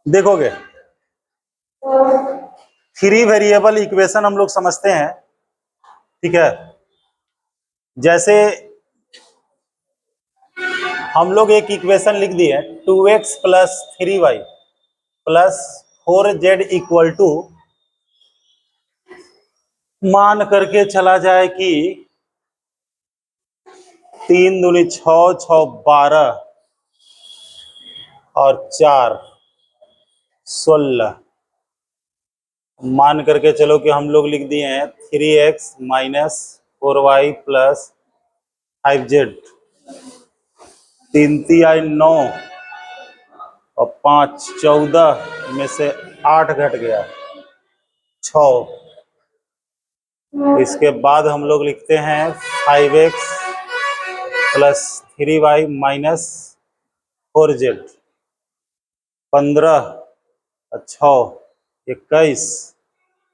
देखोगे 3 variable equation हम लोग समझते हैं, ठीक है। जैसे हम लोग एक इक्वेशन लिख दिए 2x + 3y + 4z = मान करके चला जाए कि 3 दूनी 6, 6 12 और 4 16। मान करके चलो कि हम लोग लिख दिए हैं 3x - 4y + 5z। 3 × 9 और 5 14 में से 8 घट गया 6। इसके बाद हम लोग लिखते हैं 5x + 3y - 4z। 15 और 6 21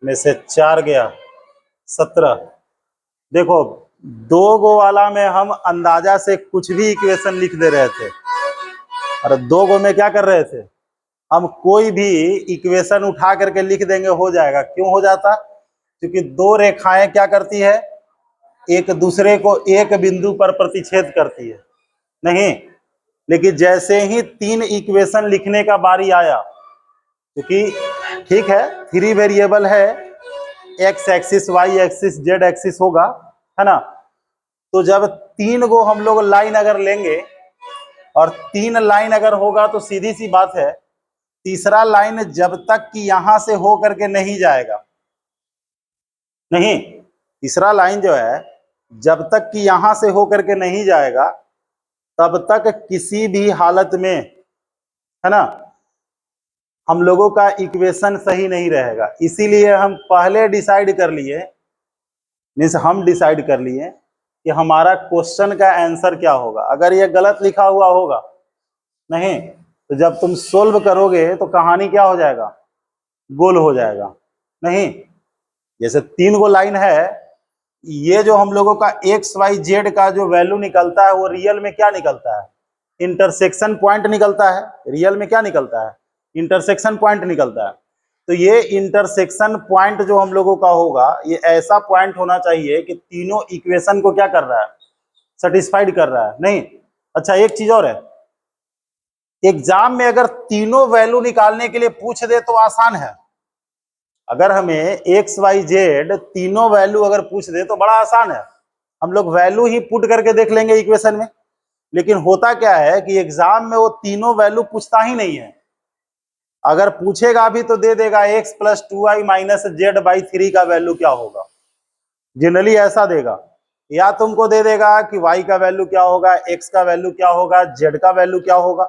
में से 4 गया 17। देखो 2 गो वाला में हम अंदाजा से कुछ भी इक्वेशन लिख दे रहे थे, और 2 गो में क्या कर रहे थे, हम कोई भी इक्वेशन उठा करके लिख देंगे, हो जाएगा। क्यों हो जाता? क्योंकि 2 रेखाएं क्या करती है, एक दूसरे को एक बिंदु पर प्रतिच्छेद करती है, नहीं। लेकिन जैसे ही 3 इक्वेशन लिखने का बारी आया, क्योंकि ठीक है 3 वेरिएबल है, x axis, y axis, z axis होगा, है ना। तो जब 3 गो हम लोग लाइन अगर लेंगे और 3 लाइन अगर होगा तो सीधी सी बात है, तीसरा लाइन जब तक कि यहां से हो करके नहीं जाएगा, नहीं, तीसरा लाइन जो है जब तक कि यहां से हो करके नहीं जाएगा तब तक किसी भी हालत में, है ना, हम लोगों का इक्वेशन सही नहीं रहेगा। इसीलिए हम पहले डिसाइड कर लिए, मीन्स हम डिसाइड कर लिए कि हमारा क्वेश्चन का आंसर क्या होगा। अगर ये गलत लिखा हुआ होगा, नहीं, तो जब तुम सोल्व करोगे तो कहानी क्या हो जाएगा, गोल हो जाएगा, नहीं। जैसे 3 गो लाइन है, ये जो हम लोगों का एक्स वाई जेड का जो वैल्यू निकलता है वो रियल में क्या निकलता है, इंटरसेक्शन पॉइंट निकलता है। रियल में क्या निकलता है, इंटरसेक्शन पॉइंट निकलता है। तो ये इंटरसेक्शन पॉइंट जो हम लोगों का होगा, ये ऐसा पॉइंट होना चाहिए कि तीनों इक्वेशन को क्या कर रहा है, सेटिस्फाइड कर रहा है, नहीं। अच्छा एक चीज और है, एग्जाम में अगर तीनों वैल्यू निकालने के लिए पूछ दे तो आसान है। अगर हमें एक्स वाई जेड तीनों वैल्यू अगर पूछ दे तो बड़ा आसान है, हम लोग वैल्यू ही पुट करके देख लेंगे इक्वेशन में। लेकिन होता क्या है कि एग्जाम में वो तीनों वैल्यू पूछता ही नहीं है। अगर पूछेगा भी तो दे देगा x + 2y - z/3 का वैल्यू क्या होगा, जनरली ऐसा देगा। या तुमको दे देगा कि y का वैल्यू क्या होगा, x का वैल्यू क्या होगा, z का वैल्यू क्या होगा।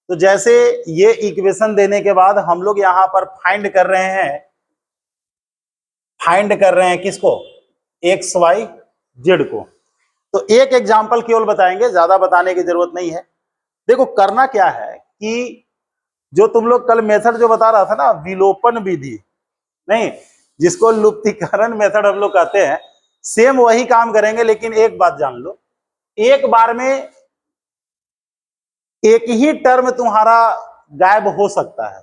तो जैसे ये इक्वेशन देने के बाद हम लोग यहाँ पर फाइंड कर रहे हैं किसको, एक्स वाई जेड को। तो एक एग्जाम्पल केवल बताएंगे, ज्यादा बताने की जरूरत नहीं है। देखो करना क्या है कि जो तुम लोग कल मेथड जो बता रहा था ना, विलोपन विधि, नहीं, जिसको लुप्तीकरण मेथड हम लोग कहते हैं, सेम वही काम करेंगे। लेकिन एक बात जान लो, एक बार में एक ही टर्म तुम्हारा गायब हो सकता है,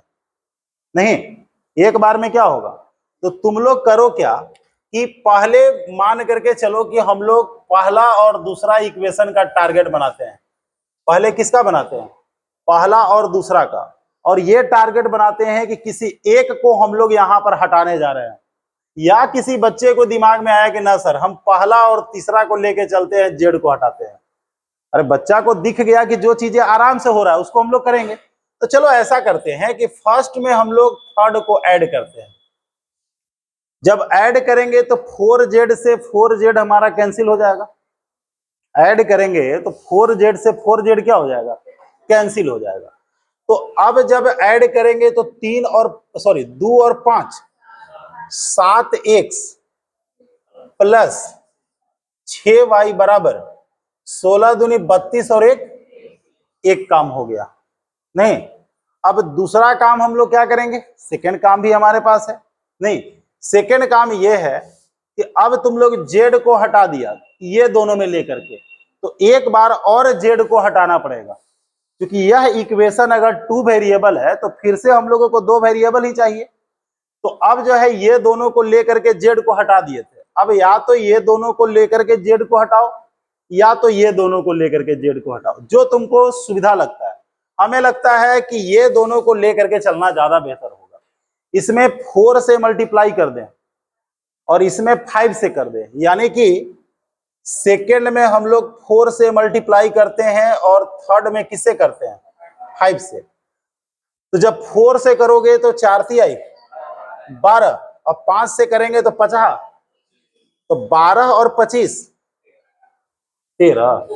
नहीं, एक बार में क्या होगा। तो तुम लोग करो क्या कि पहले मान करके चलो कि हम लोग पहला और दूसरा इक्वेशन का टारगेट बनाते हैं। पहले किसका बनाते हैं, पहला और दूसरा का। और ये टारगेट बनाते हैं कि किसी एक को हम लोग यहां पर हटाने जा रहे हैं। या किसी बच्चे को दिमाग में आया कि ना सर हम पहला और तीसरा को लेके चलते हैं, जेड को हटाते हैं। अरे बच्चा को दिख गया कि जो चीजें आराम से हो रहा है उसको हम लोग करेंगे। तो चलो ऐसा करते हैं कि फर्स्ट में हम लोग थर्ड को ऐड करते हैं। जब ऐड करेंगे तो 4z से 4z हमारा कैंसिल हो जाएगा। ऐड करेंगे तो 4z से 4z क्या हो जाएगा, कैंसिल हो जाएगा। तो अब जब ऐड करेंगे तो 2 और 5 7x + 6y = 16 दूनी 32 और एक काम हो गया, नहीं। अब दूसरा काम हम लोग क्या करेंगे, सेकेंड काम भी हमारे पास है, नहीं। सेकेंड काम ये है कि अब तुम लोग जेड को हटा दिया ये दोनों में लेकर के, तो एक बार और जेड को हटाना पड़ेगा। क्योंकि यह इक्वेशन अगर 2 वेरिएबल है तो फिर से हम लोगों को 2 वेरिएबल ही चाहिए। तो अब जो है ये दोनों को लेकर के जेड को हटा दिए थे, अब या तो ये दोनों को लेकर के जेड को हटाओ या तो ये दोनों को लेकर के जेड को हटाओ, जो तुमको सुविधा लगता है। हमें लगता है कि ये दोनों को लेकर के चलना ज्यादा बेहतर होगा। इसमें 4 से मल्टीप्लाई कर दें और इसमें 5 से कर दें, यानी कि सेकेंड में हम लोग 4 से मल्टीप्लाई करते हैं और थर्ड में किससे करते हैं, 5 से। तो जब 4 से करोगे तो 4 × 3 आई 12 और 5 से करेंगे तो 50, तो 12 और 25 13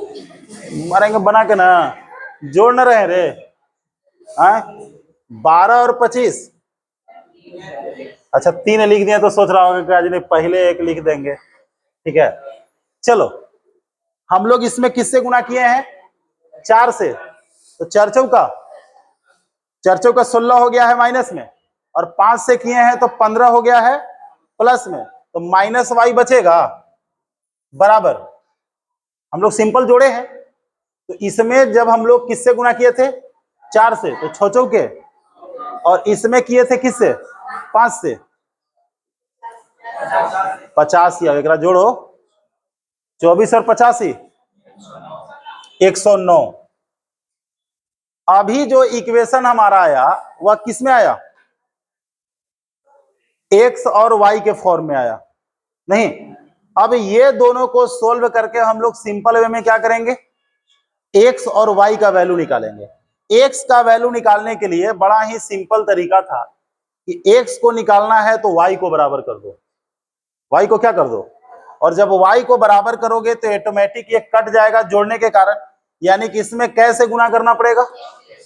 मारेंगे बना के ना, जोड़ न रहे रे। 12 और 25, अच्छा 3 लिख दिया तो सोच रहा होगा कि आज नहीं पहले 1 लिख देंगे, ठीक है। चलो हम लोग इसमें किससे गुना किए हैं, 4 से, तो 4 चौका 16 हो गया है माइनस में, और 5 से किए हैं तो 15 हो गया है प्लस में, तो माइनस वाई बचेगा बराबर, हम लोग सिंपल जोड़े हैं। तो इसमें जब हम लोग किससे गुना किए थे, 4 से, तो 6 चौके, और इसमें किए थे किससे, 5 से, 85 एक जोड़ो, 24 और 85 109। अभी जो इक्वेशन हमारा आया वह किस में आया, एक्स और वाई के फॉर्म में आया नहीं। अब ये दोनों को सोल्व करके हम लोग सिंपल वे में क्या करेंगे, एक्स और वाई का वैल्यू निकालेंगे। एक्स का वैल्यू निकालने के लिए बड़ा ही सिंपल तरीका था कि एक्स को निकालना है तो वाई को बराबर कर दो, वाई को क्या कर दो, और जब वाई को बराबर करोगे तो ऑटोमेटिक ये कट जाएगा जोड़ने के कारण, यानी कि इसमें कैसे गुना करना पड़ेगा,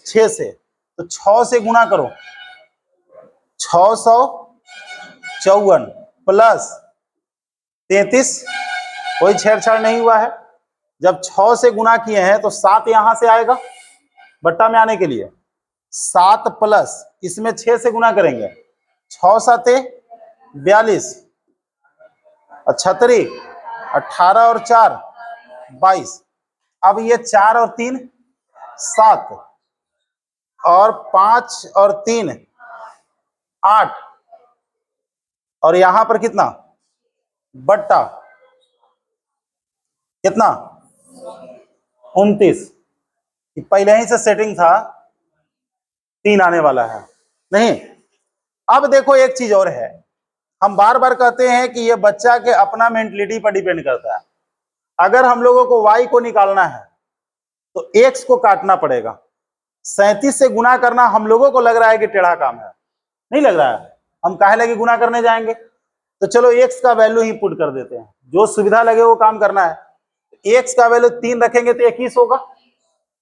6 से, तो 6 से गुना करो, 654 प्लस 33, कोई छेड़छाड़ नहीं हुआ है। जब 6 से गुना किए हैं तो 7 यहां से आएगा बट्टा में आने के लिए, 7 प्लस इसमें 6 से गुना करेंगे, 6 7 42, 36, 18 और 4 22। अब ये 4 और 3 7, और 5 और 3 8, और यहां पर कितना बट्टा, कितना 29। पहले ही से सेटिंग था 3 आने वाला है नहीं। अब देखो एक चीज और है, हम बार बार कहते हैं कि ये बच्चा के अपना मेंटलिटी पर डिपेंड करता है। अगर हम लोगों को y को निकालना है तो x को काटना पड़ेगा। 37 से गुना करना हम लोगों को लग रहा है कि टेढ़ा काम है, नहीं लग रहा है, हम काहे लगे गुना करने जाएंगे। तो चलो x का वैल्यू ही पुट कर देते हैं, जो सुविधा लगे वो काम करना है। x का वैल्यू 3 रखेंगे तो 21 होगा,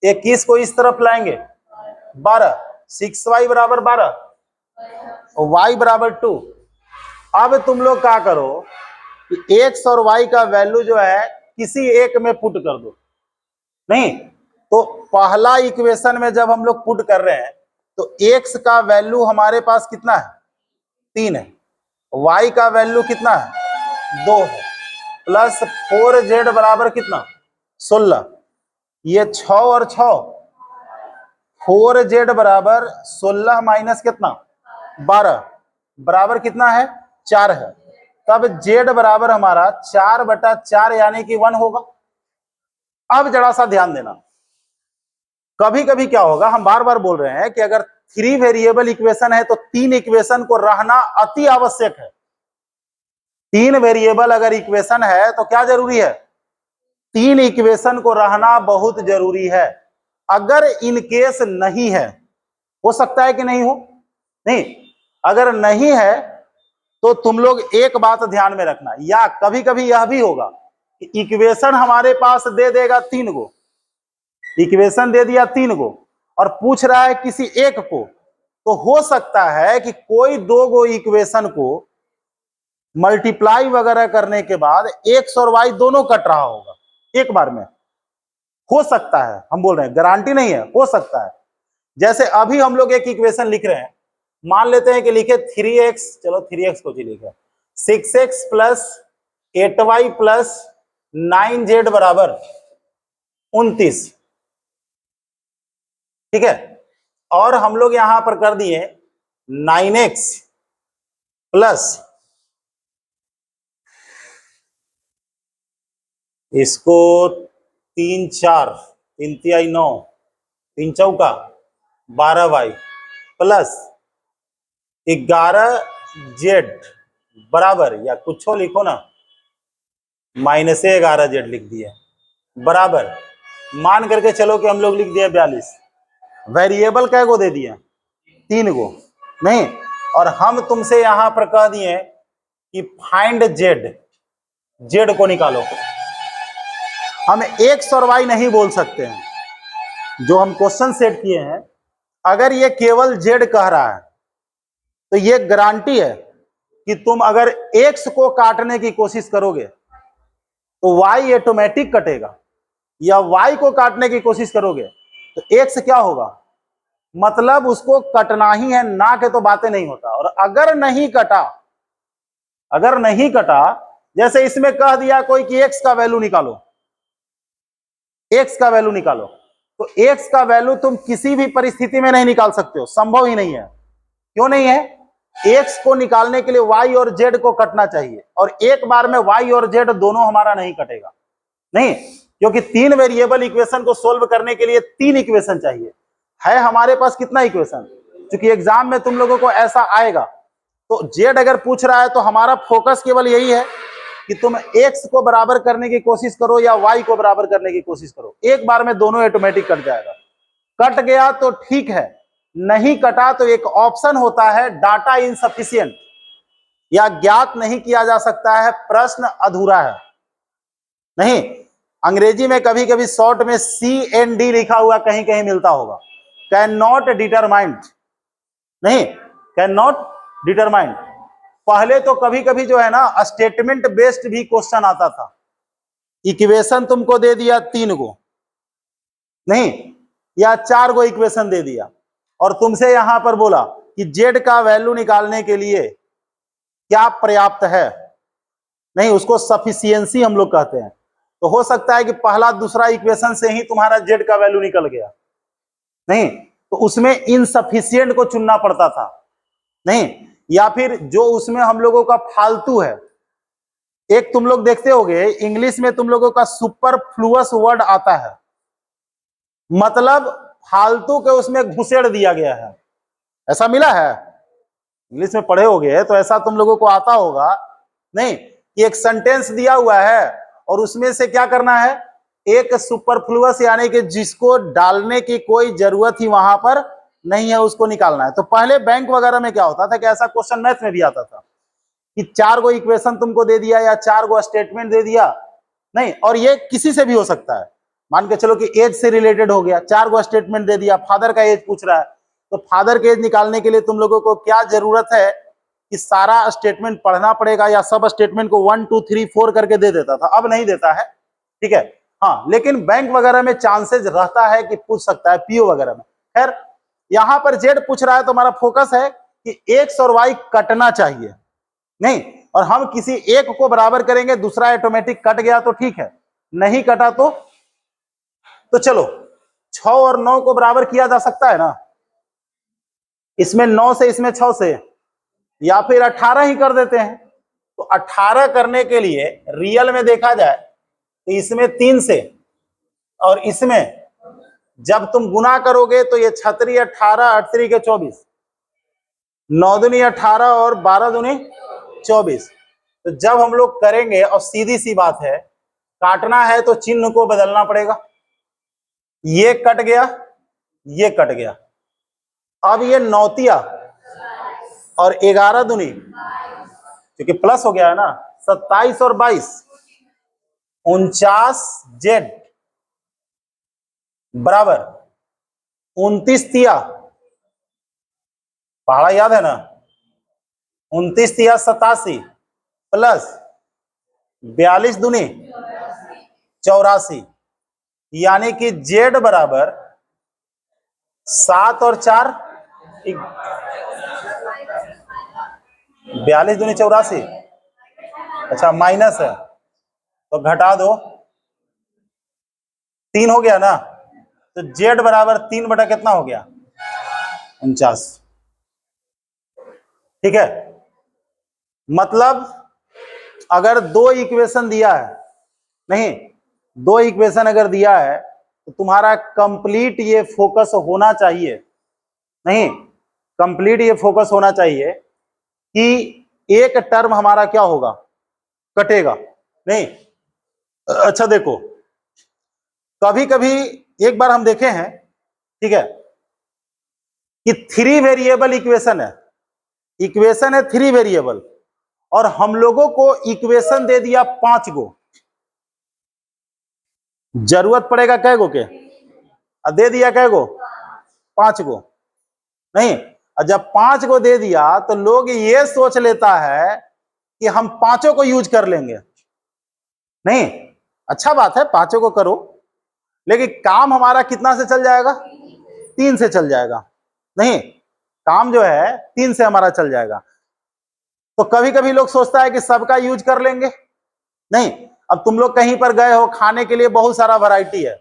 21 को इस तरफ लाएंगे 12, 6y बराबर 12, y बराबर 2। अब तुम लोग क्या करो कि x और y का वैल्यू जो है किसी एक में पुट कर दो, नहीं तो पहला इक्वेशन में जब हम लोग पुट कर रहे हैं तो x का वैल्यू हमारे पास कितना है, 3 है, y का वैल्यू कितना है, 2 है, प्लस 4z बराबर कितना 16, ये 6 और 6, 4z बराबर 16 माइनस कितना 12 बराबर कितना है 4 है। तब z बराबर हमारा 4/4 यानी कि 1 होगा। अब जरा सा ध्यान देना, कभी कभी क्या होगा, हम बार बार बोल रहे हैं कि अगर 3 वेरिएबल इक्वेशन है तो 3 इक्वेशन को रहना अति आवश्यक है। 3 वेरिएबल अगर इक्वेशन है तो क्या जरूरी है, 3 इक्वेशन को रहना बहुत जरूरी है। अगर इनकेस नहीं है, हो सकता है कि नहीं हो, नहीं, अगर नहीं है तो तुम लोग एक बात ध्यान में रखना, या कभी कभी यह भी होगा कि इक्वेशन हमारे पास दे देगा 3 गो, इक्वेशन दे दिया 3 गो और पूछ रहा है किसी एक को, तो हो सकता है कि कोई 2 गो इक्वेशन को मल्टीप्लाई वगैरह करने के बाद एक्स और वाई दोनों कट रहा होगा एक बार में, हो सकता है, हम बोल रहे हैं गारंटी नहीं है, हो सकता है। जैसे अभी हम लोग एक इक्वेशन लिख रहे हैं, मान लेते हैं कि लिखे 3x, चलो 3x को लिखे 6x plus 8y plus 9z बराबर 29। ठीक है। और हम लोग यहां पर कर दिए 9x प्लस इसको 3 4 3 तिहाई 9 3 चौका 12y प्लस 11z बराबर, या कुछ लिखो ना, -11z लिख दिया बराबर, मान करके चलो कि हम लोग लिख दिया 42। वेरिएबल कै को दे दिया? 3 को, नहीं। और हम तुमसे यहां पर कह दिए कि फाइंड जेड, जेड को निकालो। हम एक्स और वाई नहीं बोल सकते हैं। जो हम क्वेश्चन सेट किए हैं, अगर ये केवल जेड कह रहा है तो ये गारंटी है कि तुम अगर एक्स को काटने की कोशिश करोगे तो वाई ऑटोमेटिक कटेगा, या वाई को काटने की कोशिश करोगे तो एक्स क्या होगा, मतलब उसको कटना ही है, ना के तो बातें नहीं होता। और अगर नहीं कटा, अगर नहीं कटा, जैसे इसमें कह दिया कोई कि एक्स का वैल्यू निकालो, एक्स का वैल्यू निकालो, तो एक्स का वैल्यू तुम किसी भी परिस्थिति में नहीं निकाल सकते हो, संभव ही नहीं है। क्यों नहीं है? एक्स को निकालने के लिए वाई और जेड को कटना चाहिए, और एक बार में वाई और जेड दोनों हमारा नहीं कटेगा, नहीं, क्योंकि 3 वेरिएबल इक्वेशन को सोल्व करने के लिए 3 इक्वेशन चाहिए। है हमारे पास कितना इक्वेशन? क्योंकि एग्जाम में तुम लोगों को ऐसा आएगा, तो जेड अगर पूछ रहा है तो हमारा फोकस केवल यही है कि तुम एक्स को बराबर करने की कोशिश करो या वाई को बराबर करने की कोशिश करो, एक बार में दोनों ऑटोमेटिक कट जाएगा। कट गया तो ठीक है, नहीं कटा तो एक ऑप्शन होता है डाटा इनसफिशिएंट, या ज्ञात नहीं किया जा सकता है, प्रश्न अधूरा है। नहीं, अंग्रेजी में कभी कभी शॉर्ट में CND लिखा हुआ कहीं कहीं मिलता होगा, कैन नॉट डिटरमाइंड, नहीं, कैन नॉट डिटरमाइंड। पहले तो कभी कभी जो है ना स्टेटमेंट बेस्ड भी क्वेश्चन आता था, इक्वेशन तुमको दे दिया 3 को, नहीं, या 4 को इक्वेशन दे दिया, और तुमसे यहां पर बोला कि जेड का वैल्यू निकालने के लिए क्या पर्याप्त है, नहीं, उसको सफिशियंसी हम लोग कहते हैं। तो हो सकता है कि पहला दूसरा इक्वेशन से ही तुम्हारा जेड का वैल्यू निकल गया, नहीं, तो उसमें इनसफिशियंट को चुनना पड़ता था, नहीं, या फिर जो उसमें हम लोगों का फालतू है, एक तुम लोग देखते होगे इंग्लिश में तुम लोगों का सुपरफ्लुअस वर्ड आता है, मतलब फालतू के उसमें घुसेड़ दिया गया है, ऐसा मिला है? इंग्लिश में पढ़े होगे तो ऐसा तुम लोगों को आता होगा, नहीं, कि एक सेंटेंस दिया हुआ है और उसमें से क्या करना है, एक सुपरफ्लुअस यानी कि जिसको डालने की कोई जरूरत ही वहां पर नहीं है उसको निकालना है। तो पहले बैंक वगैरह में क्या होता था कि ऐसा क्वेश्चन मैथ में भी आता था कि 4 को इक्वेशन तुमको दे दिया या 4 को स्टेटमेंट दे दिया, नहीं, और ये किसी से भी हो सकता है, मान के चलो कि एज से रिलेटेड हो गया, 4 को स्टेटमेंट दे दिया, फादर का एज पूछ रहा है, तो फादर के एज निकालने के लिए तुम लोगों को क्या जरूरत है कि सारा स्टेटमेंट पढ़ना पड़ेगा, या सब स्टेटमेंट को 1 2 3 4 करके दे देता था, अब नहीं देता है, ठीक है। हाँ, लेकिन बैंक वगैरह में चांसेस रहता है कि पूछ सकता है, पीओ वगैरह में। खैर, यहां पर जेड पूछ रहा है तो हमारा फोकस है कि एक्स और वाई कटना चाहिए, नहीं, और हम किसी एक को बराबर करेंगे, दूसरा ऑटोमेटिक कट गया तो ठीक है, नहीं कटा तो चलो 6 और 9 को बराबर किया जा सकता है ना, इसमें 9 से इसमें 6 से, या फिर 18 ही कर देते हैं। तो 18 करने के लिए रियल में देखा जाए तो इसमें 3 से और इसमें जब तुम गुना करोगे तो ये 6 18 8 के 24, 9 दूनी 18 और 12 दूनी 24। तो जब हम लोग करेंगे, और सीधी सी बात है, काटना है तो चिन्ह को बदलना पड़ेगा, ये कट गया, ये कट गया, अब ये 9 और 11 दूनी, क्योंकि प्लस हो गया है ना, 27 और 22 49 जेड बराबर 29 तिया, पहाड़ा याद है ना, 29 तिया 87 प्लस 42 दूनी 84, यानी कि जेड बराबर 7 और 4 42 दूनी 84, अच्छा माइनस है तो घटा दो, 3 हो गया ना, तो जेड बराबर 3 बटा कितना हो गया 49। ठीक है, मतलब अगर दो इक्वेशन दिया है, नहीं दो इक्वेशन अगर दिया है तो तुम्हारा कंप्लीट ये फोकस होना चाहिए, नहीं कंप्लीट ये फोकस होना चाहिए कि एक टर्म हमारा क्या होगा कटेगा नहीं। अच्छा देखो, कभी कभी एक बार हम देखे हैं, ठीक है, कि 3 वेरिएबल इक्वेशन है, इक्वेशन है 3 वेरिएबल, और हम लोगों को इक्वेशन दे दिया 5 गो। जरूरत पड़ेगा कै गो के, दे दिया कै गो 5 गो, नहीं और जब 5 गो दे दिया तो लोग ये सोच लेता है कि हम पांचों को यूज कर लेंगे। नहीं, अच्छा बात है पांचों को करो, लेकिन काम हमारा कितना से चल जाएगा 3 से चल जाएगा, नहीं काम जो है 3 से हमारा चल जाएगा। तो कभी कभी लोग सोचता है कि सबका यूज कर लेंगे, नहीं अब तुम लोग कहीं पर गए हो खाने के लिए बहुत सारा वैरायटी है,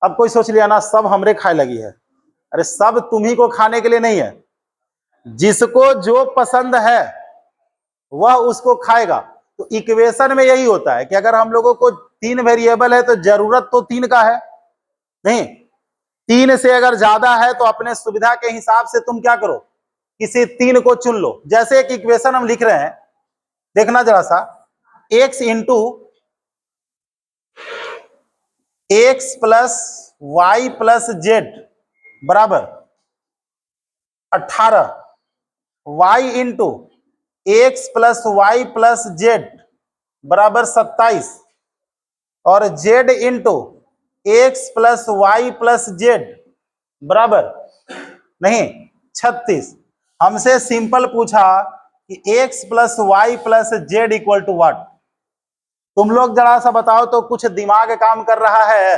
अब कोई सोच लिया ना सब हमरे खाए लगी है, अरे सब तुम्ही को खाने के लिए नहीं है, जिसको जो पसंद है वह उसको खाएगा। तो इक्वेशन में यही होता है कि अगर हम लोगों को 3 वेरिएबल है तो जरूरत तो 3 का है, नहीं 3 से अगर ज्यादा है तो अपने सुविधा के हिसाब से तुम क्या करो किसी 3 को चुन लो। जैसे एक इक्वेशन हम लिख रहे हैं, देखना जरा सा, x into x plus y plus z बराबर 18, y into x plus y plus z बराबर 27, और z into x plus y plus z बराबर नहीं 36। हमसे सिंपल पूछा कि x plus y plus z equal to what. तुम लोग जरा सा बताओ तो, कुछ दिमाग काम कर रहा है?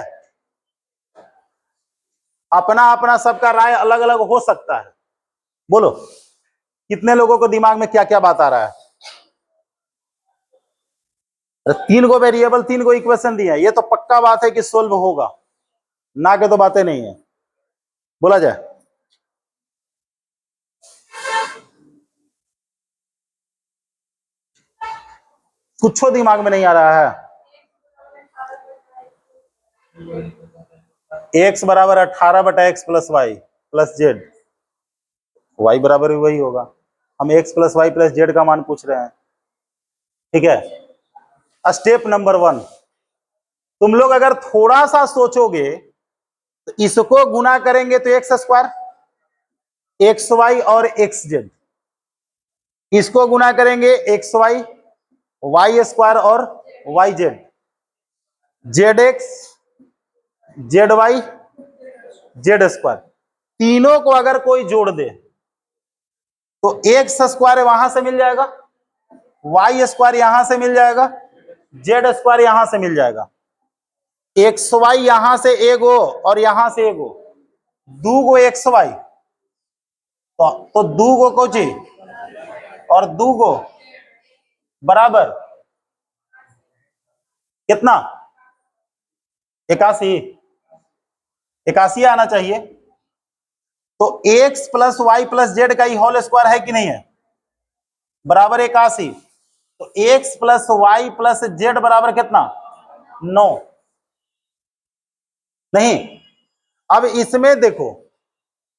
अपना अपना सबका राय अलग अलग हो सकता है, बोलो कितने लोगों को दिमाग में क्या क्या बात आ रहा है? 3 गो वेरिएबल 3 गो इक्वेशन दिए हैं, ये तो पक्का बात है कि सोल्व होगा, ना के तो बातें नहीं है, बोला जाए। कुछ दिमाग में नहीं आ रहा है? x बराबर 18 बटा x plus y plus z, y बराबर भी वही होगा, हम x plus y plus z का मान पूछ रहे हैं। ठीक है, स्टेप नंबर 1, तुम लोग अगर थोड़ा सा सोचोगे तो इसको गुना करेंगे तो एक्स स्क्वायर एक्स वाई और एक्स जेड, इसको गुना करेंगे एक्स वाई वाई स्क्वायर और y z, z x z y z square, तीनों को अगर कोई जोड़ दे तो एक्स स्क्वायर वहां से मिल जाएगा, वाई स्क्वायर यहां से मिल जाएगा, जेड स्क्वायर यहां से मिल जाएगा, एक्स वाई यहां से एगो और यहां से एगो, दूगो एक्स वाई तो दूगो को जी और दूगो बराबर कितना 81, 81 आना चाहिए। तो x plus y plus z का ही होल स्क्वायर है कि नहीं है, बराबर 81। तो x plus y plus z बराबर कितना 9, नहीं अब इसमें देखो,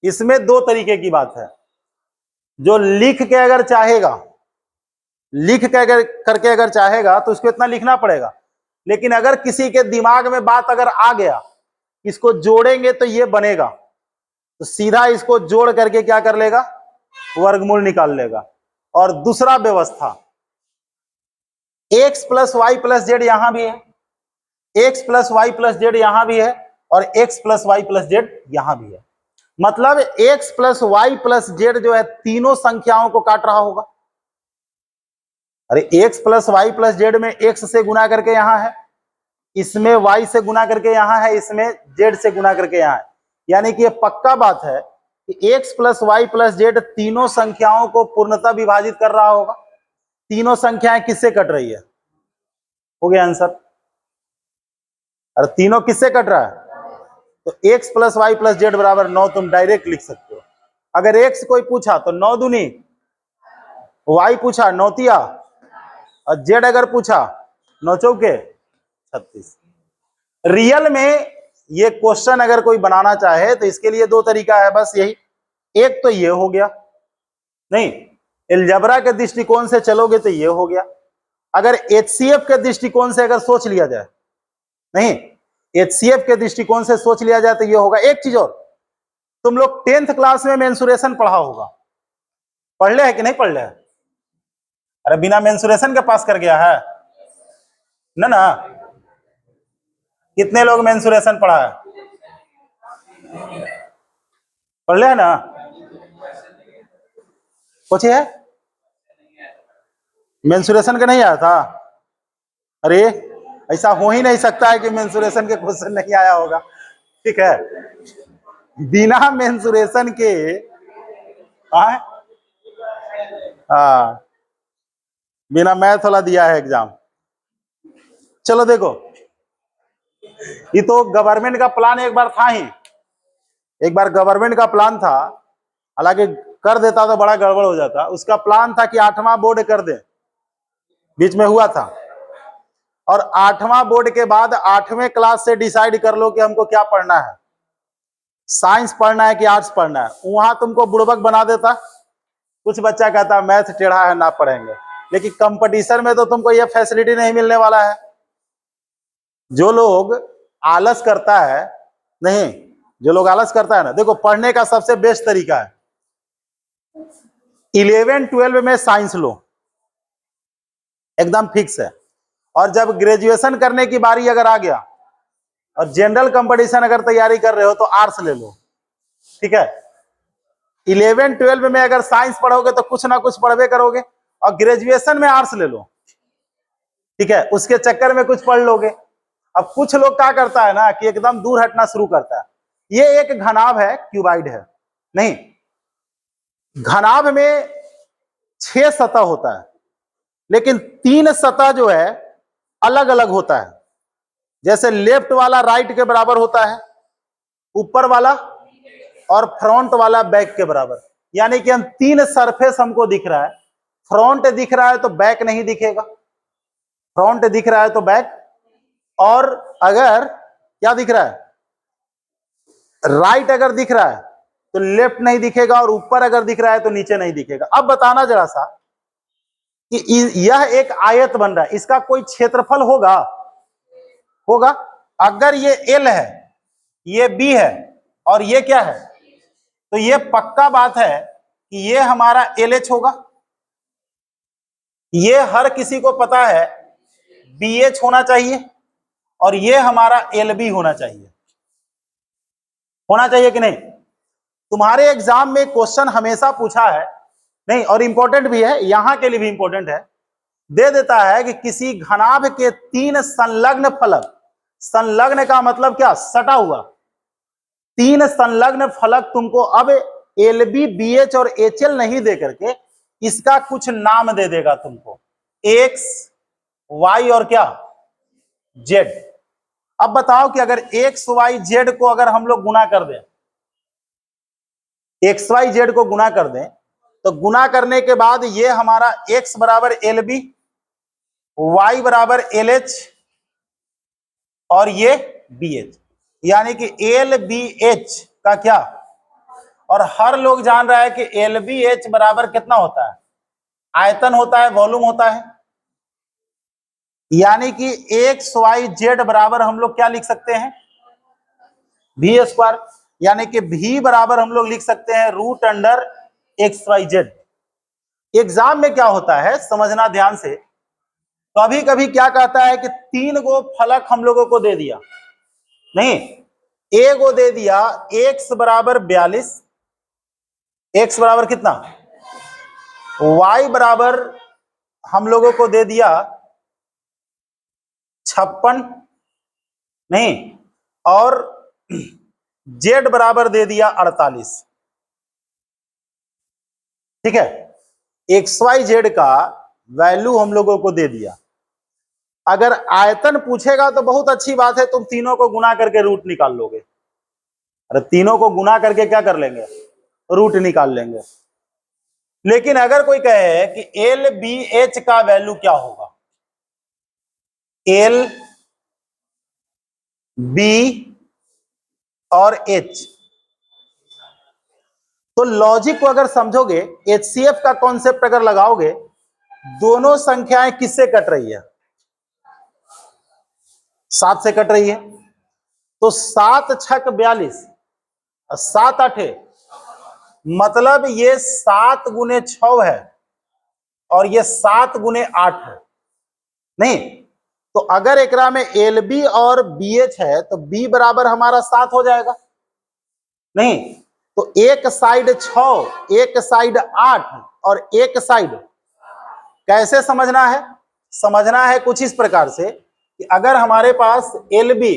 इसमें दो तरीके की बात है, जो लिख के अगर चाहेगा, लिख के अगर करके अगर चाहेगा तो उसको इतना लिखना पड़ेगा, लेकिन अगर किसी के दिमाग में बात अगर आ गया इसको जोड़ेंगे तो ये बनेगा, तो सीधा इसको जोड़ करके क्या कर लेगा वर्गमूल निकाल लेगा। और दूसरा व्यवस्था, x plus y plus z यहां भी है, x plus y plus z यहां भी है, और x plus y plus z यहां भी है, मतलब x plus y plus z जो है तीनों संख्याओं को काट रहा होगा। अरे x plus y plus z में x से गुना करके यहां है, इसमें y से गुना करके यहां है, इसमें z से गुना करके यहां है, यानी कि ये पक्का बात है कि x plus y plus z तीनों संख्याओं को पूर्णतः विभाजित कर रहा होगा। तीनों संख्याएं किससे कट रही है, हो गया आंसर। अरे तीनों किससे कट रहा है, तो x plus y plus z बराबर 9 तुम डायरेक्ट लिख सकते हो। अगर x कोई पूछा तो 9 दूनी, y पूछा 9 तिया, और z अगर पूछा 9 चौके 36। रियल में ये क्वेश्चन अगर कोई बनाना चाहे तो इसके लिए दो तरीका है बस यही। एक तो ये हो गया, नहीं अलजेब्रा के दृष्टिकोण से चलोगे तो ये हो गया। अगर एचसीएफ के दृष्टिकोण से अगर सोच लिया जाए, नहीं एचसीएफ के दृष्टिकोण से सोच लिया जाए तो ये होगा। एक चीज और, तुम लोग 10th क्लास में मेंसुरेशन पढ़ा होगा, पढ़ ले है कि नहीं पढ़ ले? अरे बिना मेंसुरेशन के पास कर गया है ना? कितने लोग मेंसुरेशन पढ़ा है? पढ़ ले है ना? पूछे है मेंसुरेशन का नहीं आया था? अरे ऐसा हो ही नहीं सकता है कि मेंसुरेशन के क्वेश्चन नहीं आया होगा। ठीक है, बिना मेंसुरेशन के बिना मैथ वाला दिया है एग्जाम। चलो देखो, ये तो गवर्नमेंट का प्लान एक बार था ही, एक बार गवर्नमेंट का प्लान था, हालांकि कर देता तो बड़ा गड़बड़ हो जाता। उसका प्लान था कि 8वां बोर्ड कर दे, बीच में हुआ था, और 8वां बोर्ड के बाद 8वें क्लास से डिसाइड कर लो कि हमको क्या पढ़ना है, साइंस पढ़ना है कि आर्ट्स पढ़ना है। वहां तुमको बुड़बक बना देता, कुछ बच्चा कहता मैथ टेढ़ा है ना पढ़ेंगे। लेकिन कंपटीशन में तो तुमको यह फैसिलिटी नहीं मिलने वाला है। जो लोग आलस करता है, नहीं जो लोग आलस करता है ना, देखो पढ़ने का सबसे बेस्ट तरीका है 11-12 में साइंस लो, एकदम फिक्स है। और जब ग्रेजुएशन करने की बारी अगर आ गया और जनरल कंपटीशन अगर तैयारी कर रहे हो तो आर्ट्स ले लो। ठीक है, 11-12 में अगर साइंस पढ़ोगे तो कुछ ना कुछ पढ़वे करोगे, और ग्रेजुएशन में आर्ट्स ले लो। ठीक है, उसके चक्कर में कुछ पढ़ लोगे। अब कुछ लोग क्या करता है ना कि एकदम दूर हटना शुरू करता है। ये एक घनाभ है, क्यूबाइड है, नहीं घनाभ में 6 सतह होता है, लेकिन 3 सतह जो है अलग अलग होता है। जैसे लेफ्ट वाला राइट के बराबर होता है, ऊपर वाला और फ्रंट वाला बैक के बराबर। यानी कि हम 3 सरफेस हमको दिख रहा है, फ्रंट दिख रहा है तो बैक नहीं दिखेगा, फ्रंट दिख रहा है तो बैक, और अगर क्या दिख रहा है राइट अगर दिख रहा है तो लेफ्ट नहीं दिखेगा, और ऊपर अगर दिख रहा है तो नीचे नहीं दिखेगा। अब बताना जरा सा कि यह एक आयत बन रहा है, इसका कोई क्षेत्रफल होगा? होगा। अगर ये L है, ये B है और ये क्या है, तो ये पक्का बात है कि ये हमारा LH होगा। ये हर किसी को पता है BH होना चाहिए, और ये हमारा LB होना चाहिए। होना चाहिए कि नहीं? तुम्हारे एग्जाम में क्वेश्चन हमेशा पूछा है, नहीं और इंपॉर्टेंट भी है, यहां के लिए भी इंपॉर्टेंट है, दे देता है कि किसी घनाभ के 3 संलग्न फलक, संलग्न का मतलब क्या, सटा हुआ, 3 संलग्न फलक तुमको अब LB BH और HL नहीं दे करके इसका कुछ नाम दे देगा तुमको, X Y और क्या Z। अब बताओ कि अगर X Y Z को अगर हम लोग गुना कर दें, XYZ को गुना कर दें, तो गुना करने के बाद ये हमारा X बराबर LB, Y बराबर LH और ये BH, यानी कि LBH का क्या, और हर लोग जान रहा है कि LBH बराबर कितना होता है, आयतन होता है, वॉल्यूम होता है। यानी कि XYZ बराबर हम लोग क्या लिख सकते हैं, V², यानी कि V बराबर हम लोग लिख सकते हैं √XYZ। एग्जाम में क्या होता है समझना ध्यान से, कभी कभी क्या कहता है कि 3 गो फलक हम लोगों को दे दिया, नहीं एक गो दे दिया X बराबर 42, X बराबर कितना, Y बराबर हम लोगों को दे दिया 56, नहीं और Z बराबर दे दिया 48। ठीक है, XYZ का वैल्यू हम लोगों को दे दिया। अगर आयतन पूछेगा तो बहुत अच्छी बात है, तुम तीनों को गुना करके रूट निकाल लोगे, अरे तीनों को गुना करके क्या कर लेंगे, रूट निकाल लेंगे। लेकिन अगर कोई कहे कि एल बी एच का वैल्यू क्या होगा, एल बी और एच, तो लॉजिक को अगर समझोगे, एचसीएफ का कॉन्सेप्ट अगर लगाओगे, दोनों संख्याएं किससे कट रही है, 7 से कट रही है। तो 7 छक 42 और 7 8, मतलब ये 7 गुने 6 है और ये 7 गुने 8 है। नहीं तो अगर एकरा में एल बी और बी एच है तो बी बराबर हमारा 7 हो जाएगा। नहीं तो एक साइड 6, एक साइड 8 और एक साइड, कैसे समझना है, समझना है कुछ इस प्रकार से कि अगर हमारे पास एल बी,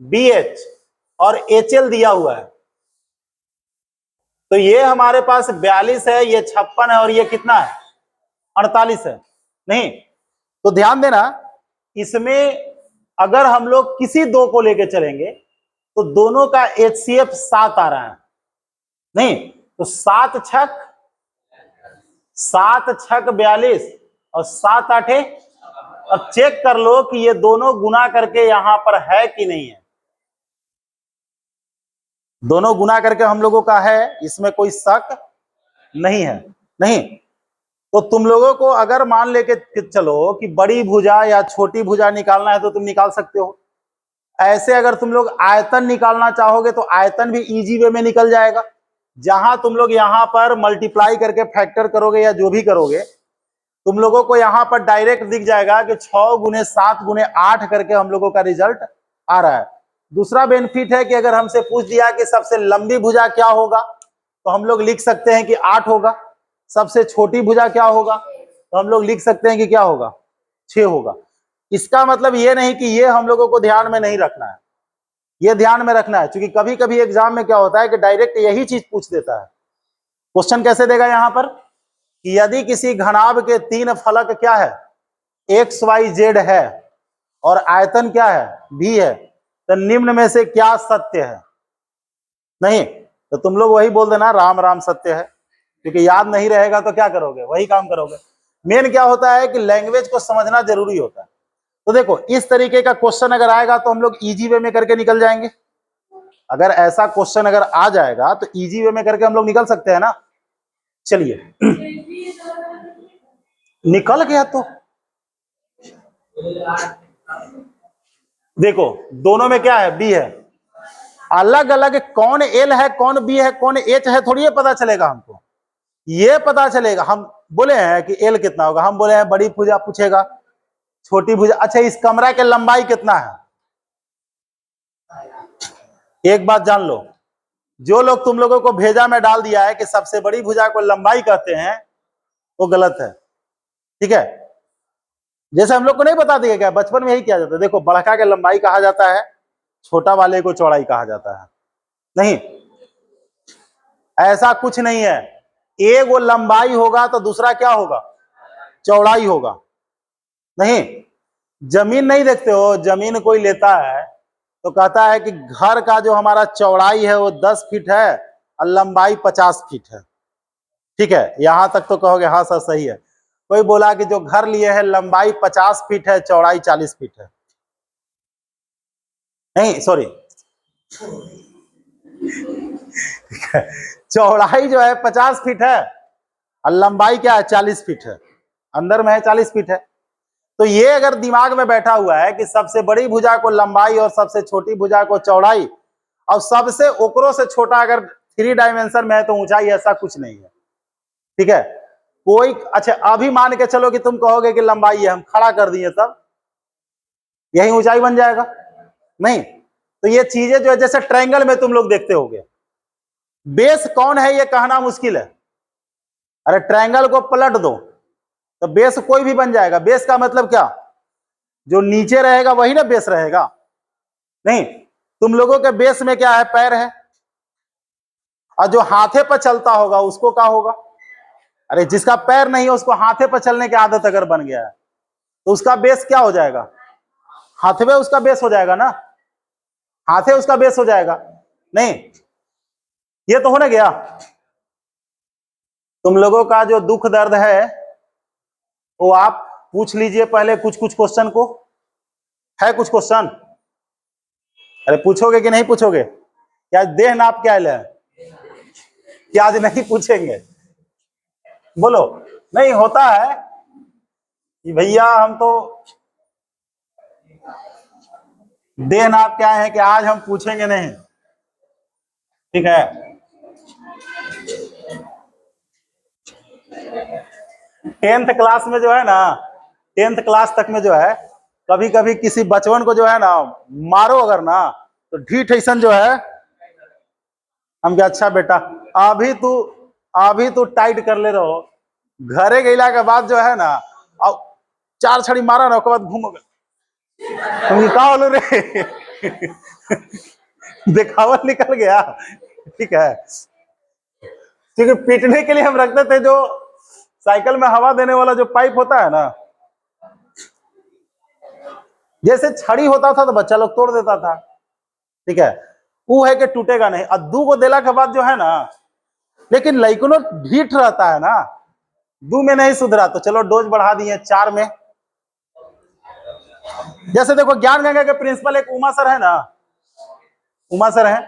बी एच और एच एल दिया हुआ है, तो ये हमारे पास 42 है, ये 56 है और ये कितना है, 48 है। नहीं तो ध्यान देना, इसमें अगर हम लोग किसी दो को लेके चलेंगे तो दोनों का एचसीएफ 7 आ रहा है। नहीं तो 7 छक 42 और 7 8। अब चेक कर लो कि ये दोनों गुना करके यहां पर है कि नहीं है। दोनों गुना करके हम लोगों का है, इसमें कोई शक नहीं है। नहीं तो तुम लोगों को अगर मान लेके चलो कि बड़ी भुजा या छोटी भुजा निकालना है तो तुम निकाल सकते हो। ऐसे अगर तुम लोग आयतन निकालना चाहोगे तो आयतन भी इजी वे में निकल जाएगा। जहां तुम लोग यहां पर मल्टीप्लाई करके फैक्टर करोगे या जो भी करोगे, तुम लोगों को यहां पर डायरेक्ट दिख जाएगा कि 6 गुने 7 गुने 8 करके हम लोगों का रिजल्ट आ रहा है। दूसरा बेनिफिट है कि अगर हमसे पूछ दिया कि सबसे लंबी भुजा क्या होगा तो हम लोग लिख सकते हैं कि 8 होगा। सबसे छोटी भुजा क्या होगा तो हम लोग लिख सकते हैं कि क्या होगा, 6 होगा। इसका मतलब ये नहीं कि ये हम लोगों को ध्यान में नहीं रखना है, ये ध्यान में रखना है, क्योंकि कभी कभी एग्जाम में क्या होता है कि डायरेक्ट यही चीज पूछ देता है। क्वेश्चन कैसे देगा यहां पर कि यदि किसी घनाभ के 3 फलक क्या है, एक्स वाई जेड है और आयतन क्या है, भी है, तो निम्न में से क्या सत्य है। नहीं तो तुम लोग वही बोल देना राम राम सत्य है, क्योंकि याद नहीं रहेगा तो क्या करोगे, वही काम करोगे। मेन क्या होता है कि लैंग्वेज को समझना जरूरी होता है। तो देखो इस तरीके का क्वेश्चन अगर आएगा तो हम लोग इजी वे में करके निकल जाएंगे। अगर ऐसा क्वेश्चन अगर आ जाएगा तो इजी वे में करके हम लोग निकल सकते हैं ना। चलिए निकल गया तो देखो दोनों में क्या है, बी है। अलग अलग कौन एल है, कौन बी है, कौन एच है, थोड़ी ये पता चलेगा हमको। ये पता चलेगा, हम बोले हैं कि एल कितना होगा, हम बोले हैं बड़ी भुजा पूछेगा, छोटी भुजा। अच्छा इस कमरा के लंबाई कितना है, एक बात जान लो, जो लोग तुम लोगों को भेजा में डाल दिया है कि सबसे बड़ी भुजा को लंबाई कहते हैं, वो गलत है। ठीक है, जैसे हम लोग को नहीं बता दिया गया, बचपन में यही किया जाता है। देखो बड़का के लंबाई कहा जाता है, छोटा वाले को चौड़ाई कहा जाता है। नहीं ऐसा कुछ नहीं है, एक वो लंबाई होगा तो दूसरा क्या होगा, चौड़ाई होगा। नहीं जमीन नहीं देखते हो, जमीन कोई लेता है तो कहता है कि घर का जो हमारा चौड़ाई है वो 10 फीट है और लंबाई 50 फीट है। ठीक है, यहां तक तो कहोगे हाँ सर सही है। कोई बोला कि जो घर लिए है लंबाई 50 फीट है, चौड़ाई 40 फीट है। नहीं सॉरी चौड़ाई जो है 50 फीट है और लंबाई क्या है, 40 फीट है, अंदर में है 40 फीट है। तो ये अगर दिमाग में बैठा हुआ है कि सबसे बड़ी भुजा को लंबाई और सबसे छोटी भुजा को चौड़ाई, और सबसे ओकरों से छोटा अगर 3 डायमेंशन में है तो ऊंचाई, ऐसा कुछ नहीं है। ठीक है कोई, अच्छा अभी मान के चलो कि तुम कहोगे कि लंबाई है, हम खड़ा कर दिए तब यही ऊंचाई बन जाएगा। नहीं तो ये चीजें जो है जैसे ट्रायंगल में तुम लोग देखते होगे, बेस कौन है ये कहना मुश्किल है। अरे ट्रायंगल को पलट दो तो बेस कोई भी बन जाएगा। बेस का मतलब क्या, जो नीचे रहेगा वही ना बेस रहेगा। नहीं तुम लोगों के बेस में क्या है, पैर है, और जो हाथे पर चलता होगा उसको क्या होगा। अरे जिसका पैर नहीं है उसको हाथे पर चलने की आदत अगर बन गया है तो उसका बेस क्या हो जाएगा, हाथवे उसका बेस हो जाएगा ना, हाथे उसका बेस हो जाएगा। नहीं, ये तो होने गया। तुम लोगों का जो दुख दर्द है वो आप पूछ लीजिए पहले कुछ कुछ क्वेश्चन को। है कुछ क्वेश्चन? अरे पूछोगे कि नहीं पूछोगे? क्या देह नाप क्या है? क्या आज नहीं पूछेंगे? बोलो। नहीं होता है कि भैया हम तो देह नाप क्या है कि आज हम पूछेंगे नहीं। ठीक है, टेंथ क्लास में जो है ना, टेंथ क्लास तक में जो है, कभी कभी किसी बचपन को जो है ना मारो अगर ना तो ढीठ ऐसन जो है, हम क्या अच्छा बेटा अभी तू टाइट कर ले रहो, घरे गईला के बाद जो है ना अब 4 छड़ी मारा ना उसके बाद घूमोगे तुम का बोलो रे दिखावा निकल गया। ठीक है, क्योंकि पीटने के लिए हम रखते थे जो साइकिल में हवा देने वाला जो पाइप होता है ना, जैसे छड़ी होता था तो बच्चा लोग तोड़ देता था। ठीक है, वो है कि टूटेगा नहीं। अद्दू को देला के बाद जो है ना, लेकिन लइकनो ढीठ रहता है ना, 2 में नहीं सुधरा तो चलो डोज बढ़ा दिए 4 में। जैसे देखो ज्ञान गंगा के प्रिंसिपल एक उमा सर है ना, उमा सर है,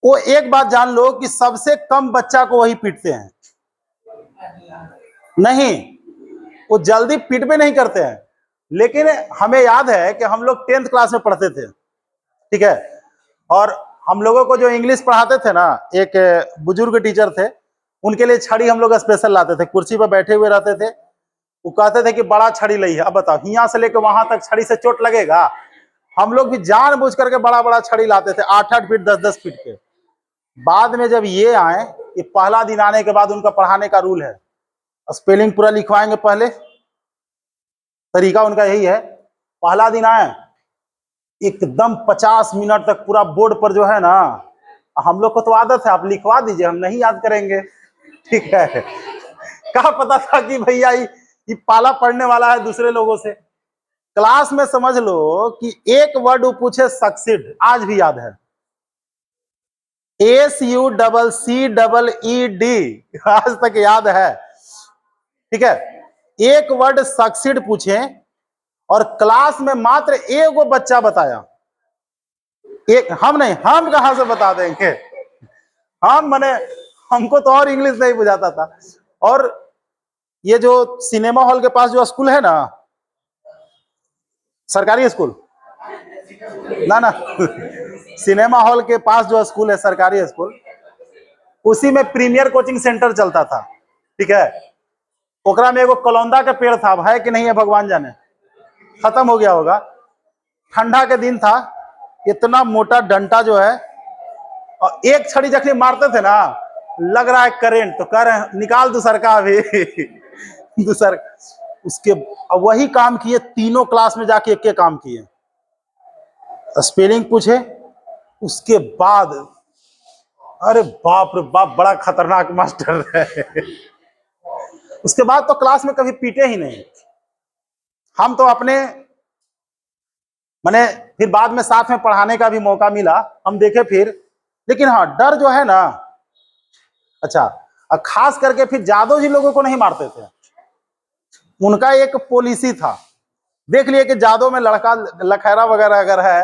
वो एक बात जान लो कि सबसे कम बच्चा को वही पीटते हैं। नहीं, वो जल्दी पीट पे नहीं करते हैं, लेकिन हमें याद है कि हम लोग 10th क्लास में पढ़ते थे। ठीक है, और हम लोगों को जो इंग्लिश पढ़ाते थे ना, एक बुजुर्ग टीचर थे, उनके लिए छड़ी हम लोग स्पेशल लाते थे। कुर्सी पर बैठे हुए रहते थे, वो कहते थे कि बड़ा छड़ी ली है। अब बताओ यहाँ से लेकर वहां तक छड़ी से चोट लगेगा? हम लोग भी जानबूझ करके बड़ा बड़ा छड़ी लाते थे, 8-8 फीट 10-10 फीट के। बाद में जब ये आए, ये पहला दिन आने के बाद उनका पढ़ाने का रूल है, स्पेलिंग पूरा लिखवाएंगे पहले, तरीका उनका यही है। पहला दिन आए एकदम 50 मिनट तक पूरा बोर्ड पर जो है ना, हम लोग को तो आदत है आप लिखवा दीजिए, हम नहीं याद करेंगे। ठीक है, क्या पता था कि भैया ये पाला पढ़ने वाला है दूसरे लोगों से। क्लास में समझ लो कि एक वर्ड वो पूछे सक्सीड, आज भी याद है, SUCCEED, आज तक याद है। ठीक है, एक वर्ड सक्सीड पूछे और क्लास में मात्र एक वो बच्चा बताया। एक हम नहीं, हम कहां से बता देंगे? हम मने हमको तो और इंग्लिश नहीं बुझाता था। और ये जो सिनेमा हॉल के पास जो स्कूल है ना, सरकारी स्कूल ना ना सिनेमा हॉल के पास जो स्कूल है सरकारी स्कूल, उसी में प्रीमियर कोचिंग सेंटर चलता था। ठीक है, ओकरा में एगो कलौंदा का पेड़ था, है कि नहीं है भगवान जाने, खत्म हो गया होगा। ठंडा के दिन था, इतना मोटा डंटा जो है, और एक छड़ी जखनी मारते थे ना, लग रहा है करेंट, तो कह रहे हैं निकाल दूसर का अभी दूसर। उसके वही काम किए, तीनों क्लास में जाके एक काम किए, स्पेलिंग पूछे। उसके बाद अरे बाप रे बाप, बड़ा खतरनाक मास्टर है उसके बाद तो क्लास में कभी पीटे ही नहीं। हम तो अपने मैंने फिर बाद में साथ में पढ़ाने का भी मौका मिला, हम देखे फिर। लेकिन हाँ, डर जो है ना, अच्छा, और खास करके फिर जादव जी लोगों को नहीं मारते थे। उनका एक पॉलिसी था, देख लिए कि जादव में लड़का लखैरा वगैरह अगर है,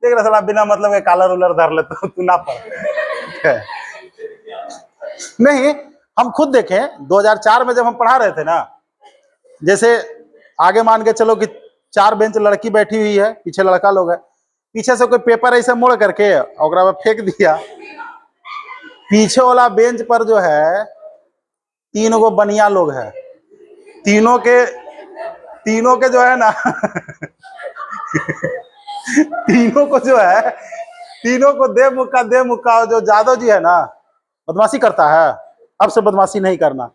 देख रहा साला बिना मतलब के कॉलर उलर धर लेते तू ना पढ़ नहीं, हम खुद देखें 2004 में जब हम पढ़ा रहे थे ना, जैसे आगे मान के चलो कि 4 बेंच लड़की बैठी हुई है, पीछे लड़का लोग है, पीछे से कोई पेपर ऐसे मोड़ करके और फेंक दिया, पीछे वाला बेंच पर जो है 3 गो बनिया लोग है, तीनों के जो है ना तीनों को जो है, तीनों को दे मुक्का। जो जादव जी है ना, बदमाशी करता है, अब से बदमाशी नहीं करना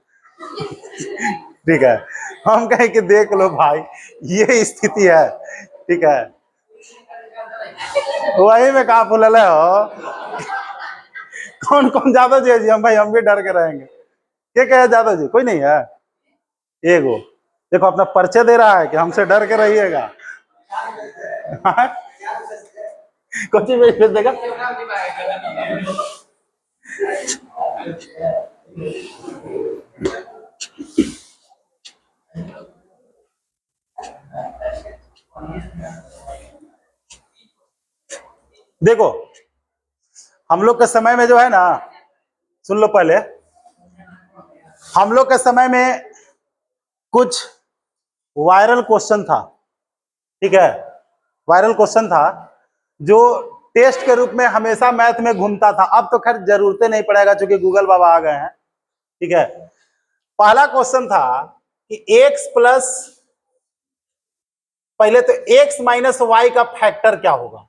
ठीक है, हम कहें कि देख लो भाई ये स्थिति है। ठीक है, वही में कहा फुलले हो कौन कौन जादव जी है जी? हम भाई हम भी डर के रहेंगे। क्या कहे जादव जी? कोई नहीं है एगो, देखो अपना परिचय दे रहा है कि हमसे डर के रहिएगा कुछ भी भेज देगा। देखो हम लोग के समय में जो है ना, सुन लो पहले, हम लोग के समय में कुछ वायरल क्वेश्चन था, ठीक है, वायरल क्वेश्चन था जो टेस्ट के रूप में हमेशा मैथ में घूमता था। अब तो खैर जरूरत नहीं पड़ेगा क्योंकि गूगल बाबा आ गए हैं, ठीक है। पहला क्वेश्चन था कि x प्लस, पहले तो x माइनस वाई का फैक्टर क्या होगा।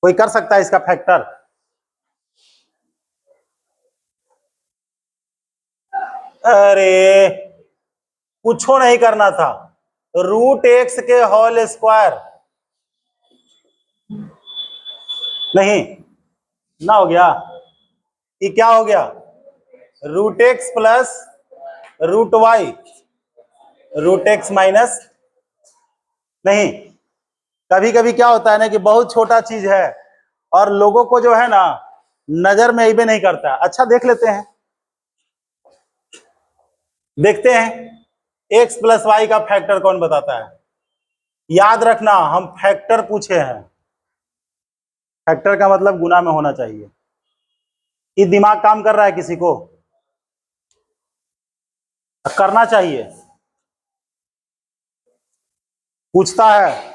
कोई कर सकता है इसका फैक्टर? अरे कुछो नहीं करना था, रूट एक्स के होल स्क्वायर, नहीं ना हो गया, ये क्या हो गया, root x plus root y, root x minus, नहीं, कभी कभी क्या होता है ना कि बहुत छोटा चीज है और लोगों को जो है ना नजर में ही भी नहीं करता। अच्छा देख लेते हैं, देखते हैं एक्स प्लस वाई का फैक्टर कौन बताता है। याद रखना हम फैक्टर पूछे हैं, फैक्टर का मतलब गुना में होना चाहिए। ये दिमाग काम कर रहा है किसी को? करना चाहिए, पूछता है।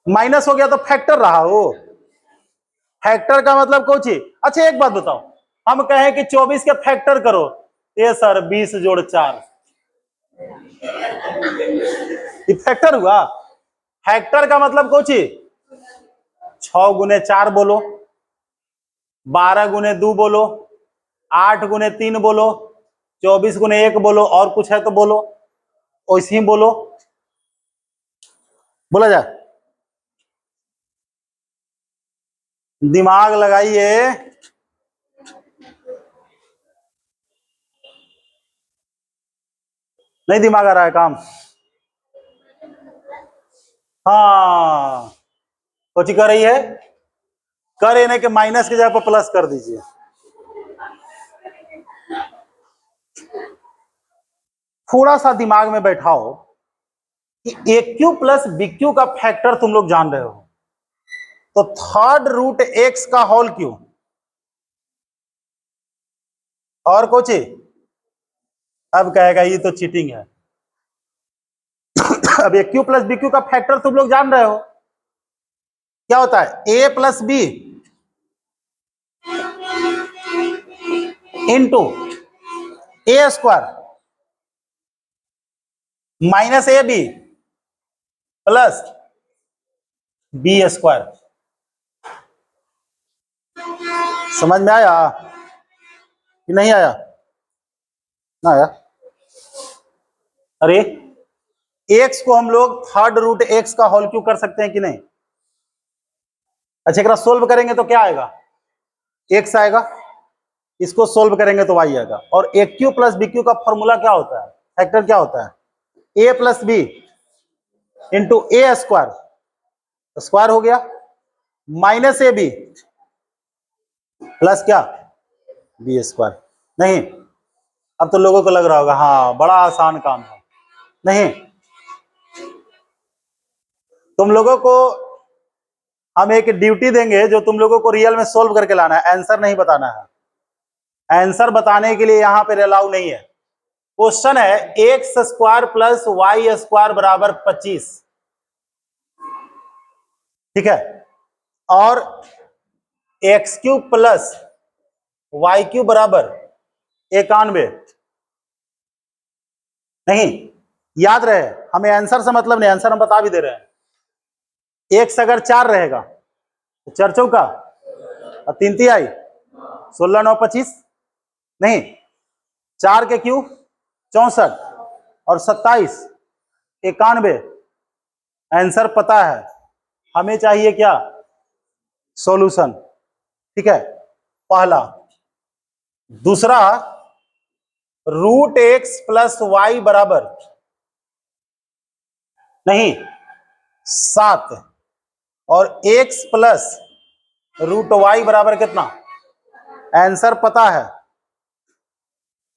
माइनस हो गया तो फैक्टर रहा वो, फैक्टर का मतलब कुछ ही। अच्छा एक बात बताओ, हम कहें कि 24 के फैक्टर करो, ये सर 20 जोड़ 4, ये फैक्टर हुआ? फैक्टर का मतलब कुछ ही, 6 गुने 4 बोलो, 12 गुने 2 बोलो, 8 गुने 3 बोलो, 24 गुने 1 बोलो, और कुछ है तो बोलो, वैसे ही बोलो, बोला जाए। दिमाग लगाइए, नहीं दिमाग आ रहा है काम। हाँ कुछ कर रही है, कर यानी कि माइनस की जगह पर प्लस कर दीजिए। थोड़ा सा दिमाग में बैठाओ कि ए क्यू प्लस बी क्यू का फैक्टर तुम लोग जान रहे हो, तो थर्ड रूट एक्स का होल क्यू, और कुछ ही। अब कहेगा ये तो चीटिंग है। अब A cube plus B cube का फैक्टर तुम लोग जान रहे हो, क्या होता है, A plus B into A square minus A B plus B square. समझ में आया कि नहीं आया? ना आया? अरे एक्स को हम लोग थर्ड रूट एक्स का होल क्यू कर सकते हैं कि नहीं? अच्छा एक सोल्व करेंगे तो क्या आएगा, एक्स आएगा, इसको सोल्व करेंगे तो वाई आएगा। और ए क्यू प्लस बी क्यू का फॉर्मूला क्या होता है, फैक्टर क्या होता है, A plus B into A square, square हो गया, माइनस ए बी प्लस क्या, बी स्क्वायर। नहीं, अब तो लोगों को लग रहा होगा हाँ बड़ा आसान काम है। नहीं, तुम लोगों को हम एक ड्यूटी देंगे जो तुम लोगों को रियल में सोल्व करके लाना है, आंसर नहीं बताना है। आंसर बताने के लिए यहां पर अलाउ नहीं है। क्वेश्चन है x square plus y square बराबर 25, ठीक है, और x cube plus y cube बराबर 91। नहीं, याद रहे हमें आंसर से मतलब नहीं, आंसर हम बता भी दे रहे हैं। एक्स अगर 4 रहेगा तो 4 चौका और 3 तिहाई 16 9 25, नहीं 4 के क्यूब 64 और 27 91। आंसर पता है, हमें चाहिए क्या, सॉल्यूशन, ठीक है। पहला दूसरा रूट एक्स प्लस वाई बराबर नहीं 7 और एक्स प्लस रूट वाई बराबर कितना? आंसर पता है?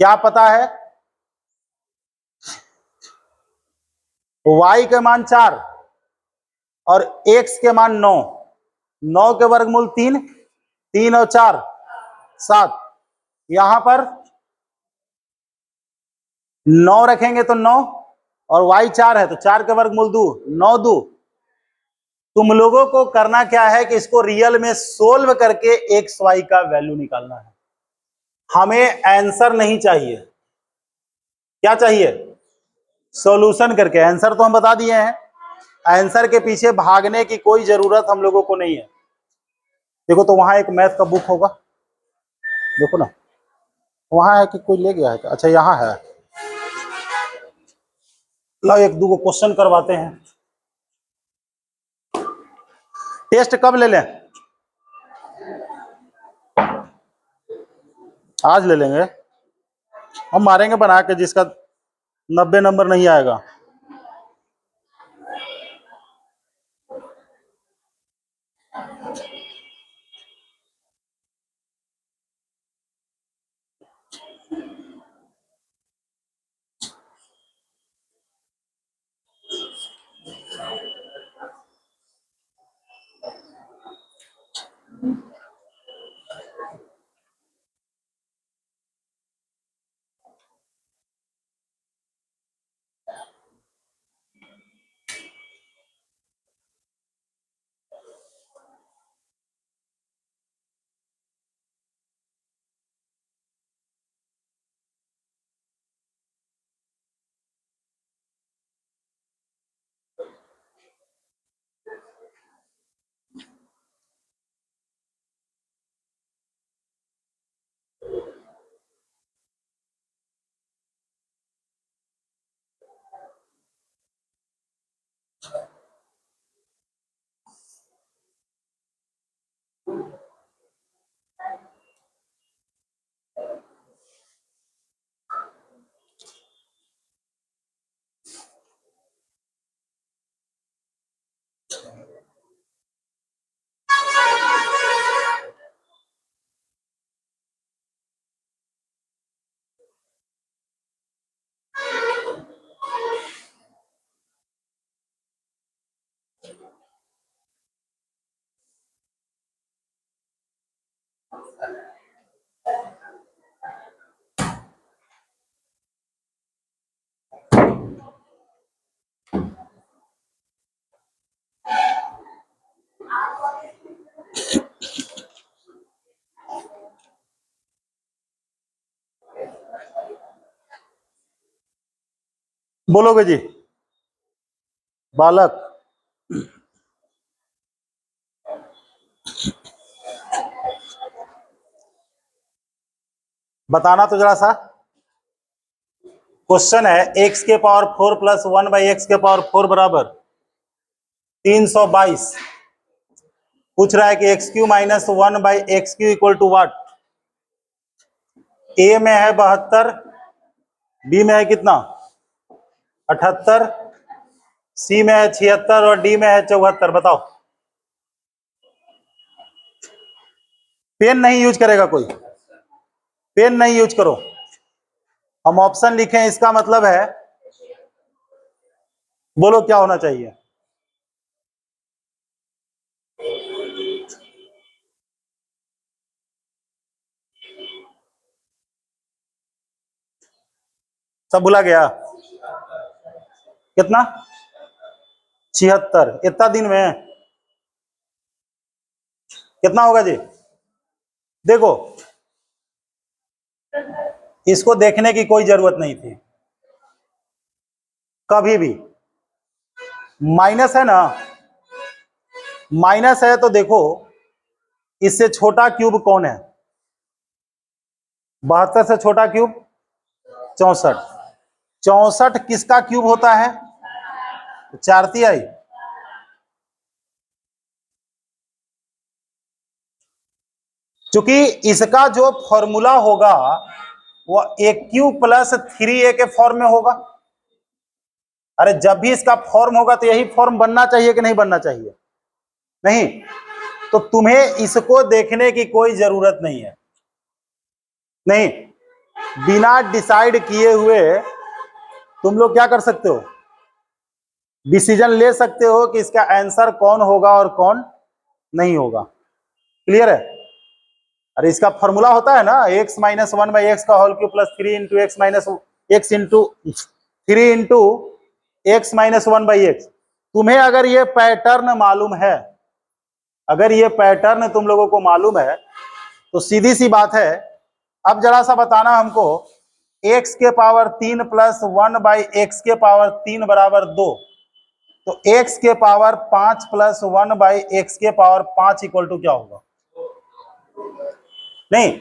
क्या पता है? y के मान 4 और x के मान 9, 9 के वर्गमूल 3, 3 और 4 7, यहां पर 9 रखेंगे तो 9 और y 4 है तो 4 के वर्गमूल 2, 9 2। तुम लोगों को करना क्या है कि इसको रियल में सोल्व करके एक्स वाई का वैल्यू निकालना है। हमें आंसर नहीं चाहिए, क्या चाहिए? सॉल्यूशन करके। आंसर तो हम बता दिए हैं, आंसर के पीछे भागने की कोई जरूरत हम लोगों को नहीं है। देखो तो वहां एक मैथ का बुक होगा, देखो ना वहां है कि कोई ले गया है? अच्छा यहाँ है, लो एक दो क्वेश्चन करवाते हैं। टेस्ट कब ले लें? आज ले लेंगे, हम मारेंगे बना के, जिसका 90 नंबर नहीं आएगा। बोलोगे जी? बालक बताना तो जरा सा। क्वेश्चन है x के पावर 4 प्लस 1 बाई एक्स के पावर 4 बराबर 322। पूछ रहा है कि X cube minus 1 by X cube equal to what? A में है 72, बी में है कितना 78, सी में है 76 और डी में है 74। बताओ। पेन नहीं यूज करेगा कोई? पेन नहीं यूज करो। हम ऑप्शन लिखे, इसका मतलब है बोलो क्या होना चाहिए? सब भुला गया? कितना? 76। इतना दिन में कितना होगा जी? देखो इसको देखने की कोई जरूरत नहीं थी कभी भी। माइनस है ना, माइनस है तो देखो इससे छोटा क्यूब कौन है? 72 से छोटा क्यूब 64। 64 किसका क्यूब होता है? 4 तिहाई। क्योंकि इसका जो फॉर्मूला होगा वो AQ प्लस 3A के फॉर्म में होगा। अरे जब भी इसका फॉर्म होगा तो यही फॉर्म बनना चाहिए कि नहीं बनना चाहिए? नहीं, तो तुम्हें इसको देखने की कोई जरूरत नहीं है। नहीं, बिना डिसाइड किए हुए तुम लोग क्या कर सकते हो, डिसीजन ले सकते हो कि इसका आंसर कौन होगा और कौन नहीं होगा। क्लियर है? अरे इसका फॉर्मूला होता है ना, x माइनस 1/x का whole cube plus 3 into x minus x into 3 into x minus 1/x। तुम्हें अगर ये पैटर्न मालूम है, अगर ये पैटर्न तुम लोगों को मालूम है तो सीधी सी बात है, अब जरा सा बताना हमको, x के पावर 3 प्लस 1/x के पावर 3 बराबर 2, तो x के पावर 5 प्लस 1/x के पावर 5 इक्वल टू क्या होगा? नहीं,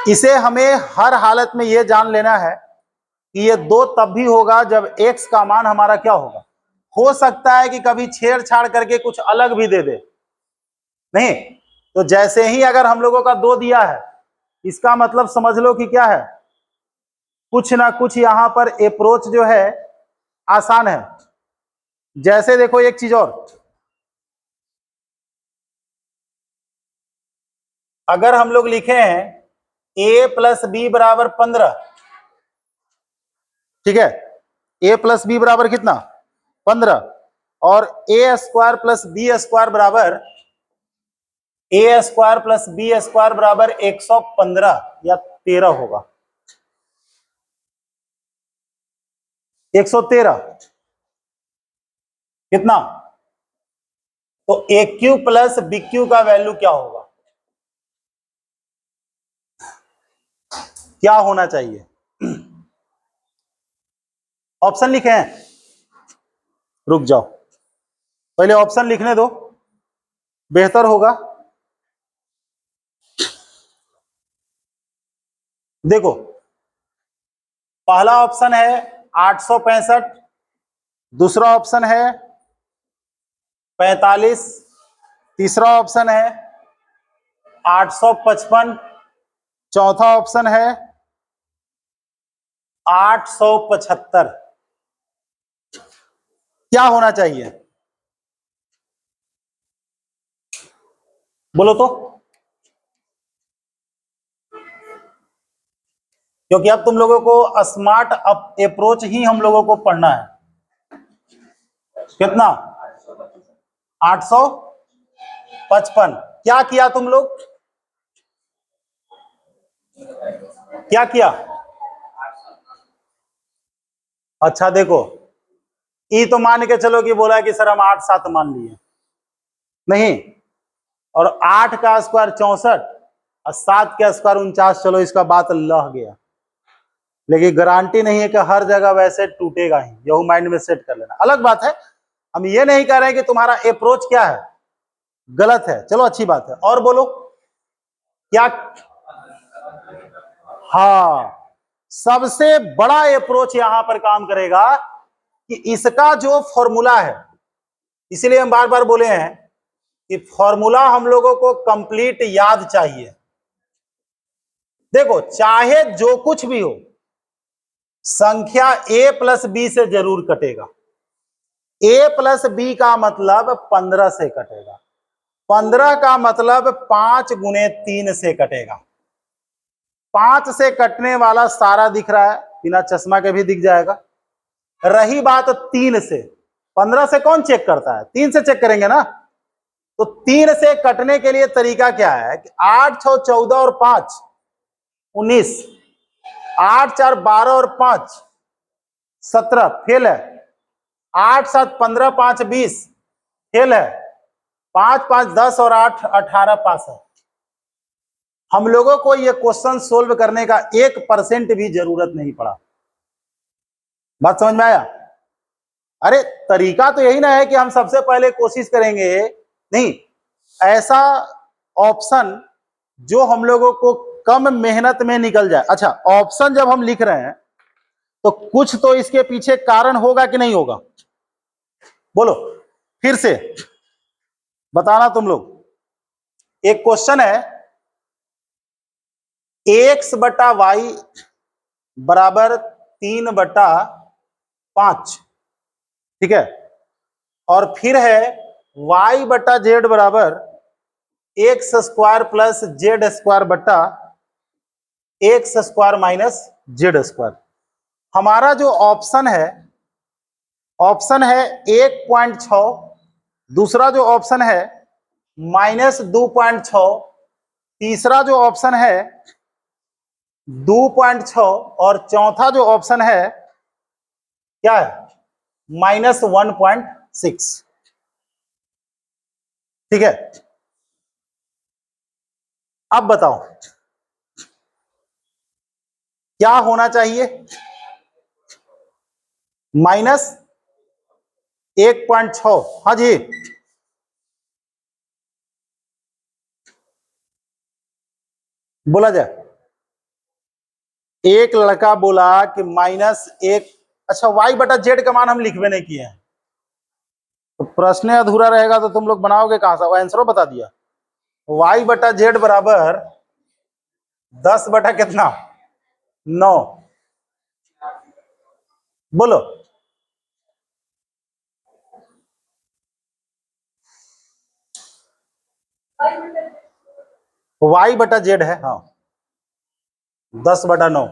इसे हमें हर हालत में यह जान लेना है कि ये 2 तब भी होगा जब x का मान हमारा क्या होगा। हो सकता है कि कभी छेड़छाड़ करके कुछ अलग भी दे दे, नहीं तो जैसे ही अगर हम लोगों का 2 दिया है, इसका मतलब समझ लो कि क्या है, कुछ ना कुछ यहां पर अप्रोच जो है आसान है। जैसे देखो एक चीज और, अगर हम लोग लिखे हैं a प्लस बी बराबर 15, ठीक है, a प्लस बी बराबर कितना 15, और a square plus B square बराबर a square plus B square बराबर 115 या 13 होगा, 113 कितना, तो AQ प्लस BQ का वैल्यू क्या होगा, क्या होना चाहिए? ऑप्शन लिखे हैं, रुक जाओ पहले ऑप्शन लिखने दो, बेहतर होगा। देखो पहला ऑप्शन है 865, दूसरा ऑप्शन है 45, तीसरा ऑप्शन है 855, चौथा ऑप्शन है 875। क्या होना चाहिए बोलो तो, क्योंकि अब तुम लोगों को स्मार्ट अप्रोच ही हम लोगों को पढ़ना है। कितना 855। क्या किया तुम लोग, क्या किया? अच्छा देखो, ई तो मान के चलो कि बोला कि सर हम 8 7 मान लिए, नहीं, और 8 का स्क्वायर 64 और 7 का स्क्वायर 49, चलो इसका बात लह गया, लेकिन गारंटी नहीं है कि हर जगह वैसे टूटेगा ही, यही माइंड में सेट कर लेना। अलग बात है, हम ये नहीं कह रहे कि तुम्हारा अप्रोच क्या है गलत है, चलो अच्छी बात है, और बोलो क्या। हाँ, सबसे बड़ा अप्रोच यहां पर काम करेगा कि इसका जो फॉर्मूला है, इसलिए हम बार बार बोले हैं कि फॉर्मूला हम लोगों को कंप्लीट याद चाहिए। देखो चाहे जो कुछ भी हो, संख्या a प्लस बी से जरूर कटेगा। a प्लस बी का मतलब 15 से कटेगा, 15 का मतलब 5 गुने 3 से कटेगा। 5 से कटने वाला सारा दिख रहा है, बिना चश्मा के भी दिख जाएगा। रही बात 3 से, 15 से कौन चेक करता है, 3 से चेक करेंगे ना। तो 3 से कटने के लिए तरीका क्या है कि 8 6 14 और 5 19, 8 4 12 और 5 17 फेल है, 8 7 15 5 20 फेल है, 5 5 10 और 8 18 पास है। हम लोगों को ये क्वेश्चन सोल्व करने का 1% भी जरूरत नहीं पड़ा। बात समझ में आया? अरे तरीका तो यही ना है कि हम सबसे पहले कोशिश करेंगे, नहीं, ऐसा ऑप्शन जो हम लोगों को कम मेहनत में निकल जाए। अच्छा, ऑप्शन जब हम लिख रहे हैं तो कुछ तो इसके पीछे कारण होगा कि नहीं होगा, बोलो फिर से बताना तुम लोग। एक क्वेश्चन है एक्स बटा वाई बराबर 3/5, ठीक है। और फिर है y बटा जेड बराबर X square plus Z square बटा X square minus Z square. हमारा जो ऑप्शन है 1.6, दूसरा जो ऑप्शन है -2.6, तीसरा जो ऑप्शन है 2.6 और चौथा जो ऑप्शन है क्या है -1.6, ठीक है। अब बताओ क्या होना चाहिए? -1.6, हाँ जी, बोला जाए। एक लड़का बोला कि -1, अच्छा y बटा जेड का मान हम लिखवे नहीं किए हैं, तो प्रश्न अधूरा रहेगा तो तुम लोग बनाओगे कहां से? आंसर बता दिया। y बटा जेड बराबर 10 बटा कितना 9, बोलो। y बटा जेड है, हाँ 10/9,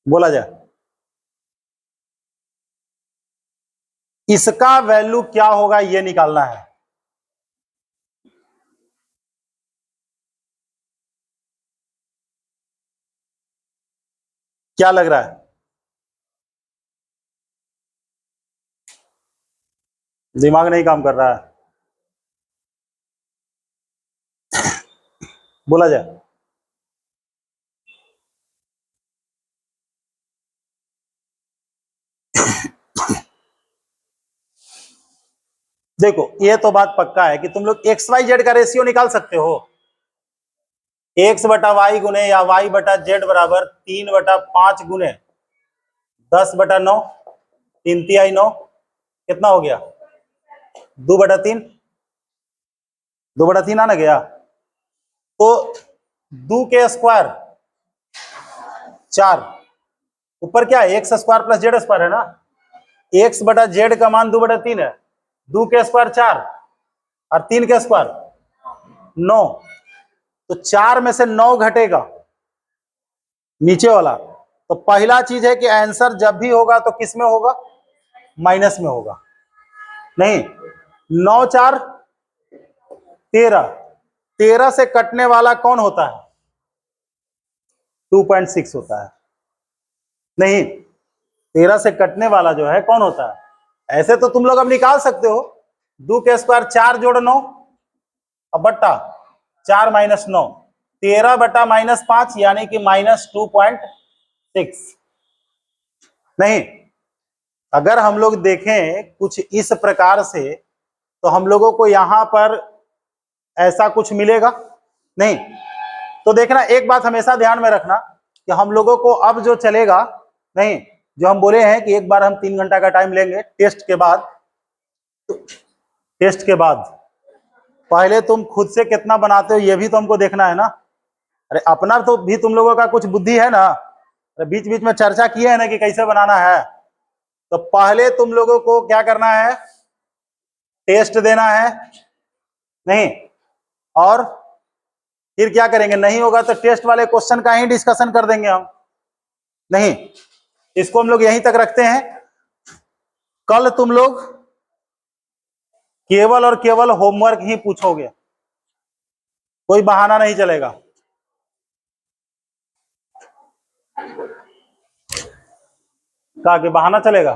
बोला जाए। इसका वैल्यू क्या होगा ये निकालना है। क्या लग रहा है? दिमाग नहीं काम कर रहा है, बोला जाए। देखो ये तो बात पक्का है कि तुम लोग एक्स वाई जेड का रेशियो निकाल सकते हो। एक्स बटा वाई गुने या वाई बटा जेड बराबर 3/5 गुने 10/9, 3×9 कितना हो गया 2/3, 2/3 आना गया। तो 2 के स्क्वायर 4, ऊपर क्या है x square plus Z square है ना। एक्स बटा जेड का मान 2/3 है, 2 के स्क्वायर 4 और 3 के स्क्वायर 9, तो 4 में से 9 घटेगा नीचे वाला। तो पहला चीज है कि आंसर जब भी होगा तो किस में होगा, माइनस में होगा। नहीं, 9×4 = 13, 13 से कटने वाला कौन होता है 2.6 होता है। नहीं, 13 से कटने वाला जो है कौन होता है। ऐसे तो तुम लोग अब निकाल सकते हो, 2 के स्क्वायर 4 जोड़ 9 अब बट्टा 4 - 9, 13 बटा -5 यानी कि -2.6। नहीं, अगर हम लोग देखें कुछ इस प्रकार से तो हम लोगों को यहां पर ऐसा कुछ मिलेगा नहीं। तो देखना एक बात हमेशा ध्यान में रखना कि हम लोगों को अब जो चलेगा नहीं, जो हम बोले हैं कि एक बार हम 3 घंटा का टाइम लेंगे टेस्ट के बाद, तो टेस्ट के बाद पहले तुम खुद से कितना बनाते हो ये भी तो हमको देखना है ना। अरे अपना तो भी तुम लोगों का कुछ बुद्धि है ना। अरे बीच बीच में चर्चा किए है ना कि कैसे बनाना है। तो पहले तुम लोगों को क्या करना है, टेस्ट देना है नहीं, और फिर क्या करेंगे, नहीं होगा तो टेस्ट वाले क्वेश्चन का ही डिस्कशन कर देंगे हम। नहीं, इसको हम लोग यहीं तक रखते हैं। कल तुम लोग केवल और केवल होमवर्क ही पूछोगे, कोई बहाना नहीं चलेगा। कहा कि बहाना चलेगा।